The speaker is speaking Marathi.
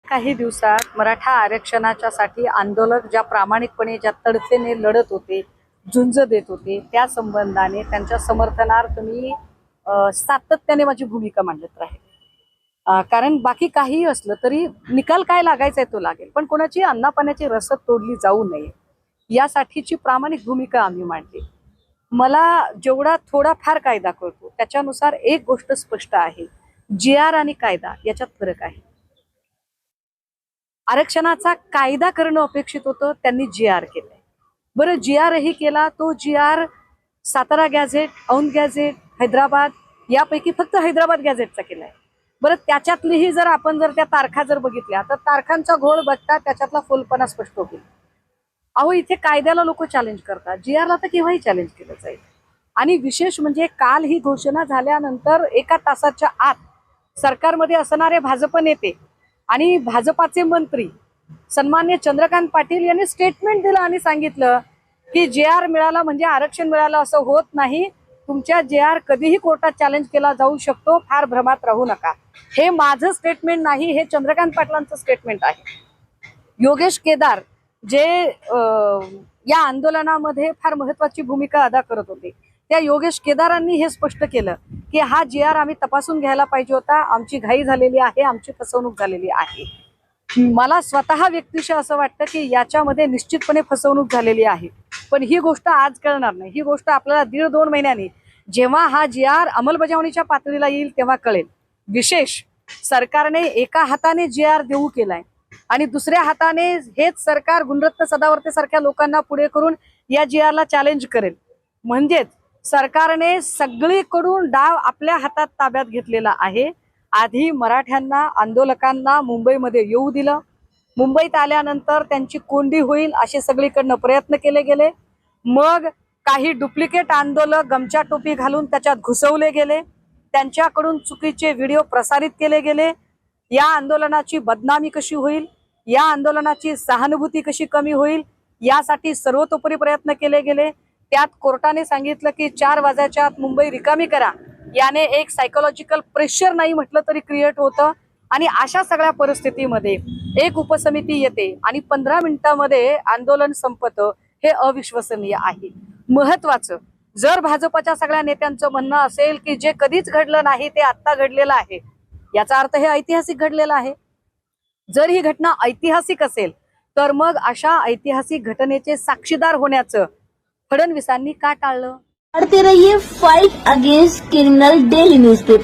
काही दिवसात मराठा आरक्षणाच्यासाठी आंदोलक ज्या प्रामाणिकपणे ज्या तडफेने लढत होते, झुंज देत होते, त्या संबंधाने त्यांच्या समर्थनार्थ मी सातत्याने माझी भूमिका मांडत राहील। कारण बाकी काही असलं तरी निकाल काय लागायचा आहे तो लागेल, पण कोणाची अन्नापाण्याची रसद तोडली जाऊ नये यासाठीची प्रामाणिक भूमिका आम्ही मांडली। मला जेवढा थोडाफार कायदा कळतो त्याच्यानुसार एक गोष्ट स्पष्ट आहे, GR आणि कायदा याच्यात फरक आहे। आरक्षणाचा कायदा करणं अपेक्षित होतं, त्यांनी GR केलंय। बरं, GR ही केला, तो GR Satara gadget, Aundh gadget, Hyderabad यापैकी फक्त हैदराबाद गॅझेटचा केलाय। बरं, त्याच्यातलीही जर आपण त्या तारखा जर बघितल्या तर तारखांचा घोळ बघता त्याच्यातला फोलपणा स्पष्ट होईल। अहो, इथे कायद्याला लोक चॅलेंज करतात, GRला तर केव्हाही चॅलेंज केलं जाईल। आणि विशेष म्हणजे काल ही घोषणा झाल्यानंतर एका तासाच्या आत सरकारमध्ये असणारे भाजप नेते आणि भाजपाचे मंत्री सन्मान्य चंद्रकांत पाटील यांनी स्टेटमेंट दिलं आणि सांगितलं की GR मिळाला म्हणजे आरक्षण मिळालं असं होत नाही, तुमच्या GR कधीही कोर्टात चॅलेंज केला जाऊ शकतो, फार भ्रमात राहू नका। हे माझं स्टेटमेंट नाही, हे चंद्रकांत पाटलांचं स्टेटमेंट आहे। योगेश केदार जे या आंदोलनामध्ये फार महत्वाची भूमिका अदा करत होते, त्या योगेश केदारांनी हे स्पष्ट केलं की हा GR आम्ही तपासून घ्यायला पाहिजे होता, आमची घाई झालेली आहे, आमची फसवणूक झालेली आहे। मला स्वतः व्यक्तिशः असं वाटतं की याच्यामध्ये निश्चितपणे फसवणूक झालेली आहे, पण ही गोष्ट आज कळणार नाही, ही गोष्ट आपल्याला 1.5-2 महिन्यांनी जेव्हा हा GR अंमलबजावणीच्या पातळीला येईल तेव्हा कळेल। विशेष सरकारने एका हाताने GR देऊ केलाय आणि दुसऱ्या हाताने हेच सरकार गुणरत्न सदावर्ते सारख्या लोकांना पुढे करून या GRला चॅलेंज करेल। म्हणजेच सरकारने सगळीकडून डाव आपल्या हातात ताब्यात घेतलेला आहे। आधी मराठ्यांना, आंदोलकांना मुंबईमध्ये येऊ दिलं, मुंबईत आल्यानंतर त्यांची कोंडी होईल असे सगळीकडनं प्रयत्न केले गेले। मग काही डुप्लिकेट आंदोलक गमछा टोपी घालून त्याच्यात घुसवले गेले, त्यांच्याकडून चुकीचे व्हिडिओ प्रसारित केले गेले। या आंदोलनाची बदनामी कशी होईल, या आंदोलनाची सहानुभूती कशी कमी होईल यासाठी सर्वतोपरी प्रयत्न केले गेले। त्यात कोर्टाने सांगितलं की 4 वाजायच्या आत मुंबई रिकामी करा, याने एक सायकोलॉजिकल प्रेशर नाही म्हटलं तरी क्रिएट होतं। आणि अशा सगळ्या परिस्थितीमध्ये एक उपसमिती येते आणि 15 मिनिटांमध्ये आंदोलन संपतं, हे अविश्वसनीय आहे। महत्वाचं, जर भाजपच्या सगळ्या नेत्यांचं म्हणणं असेल की जे कधीच घडलं नाही ते आता घडलेलं आहे, याचा अर्थ हे ऐतिहासिक घडलेलं आहे। जर ही घटना ऐतिहासिक असेल तर मग अशा ऐतिहासिक घटनेचे साक्षीदार होण्याचं फडणवीसांनी का टाळलं? पढ़ते रहिए fight against criminal daily newspaper.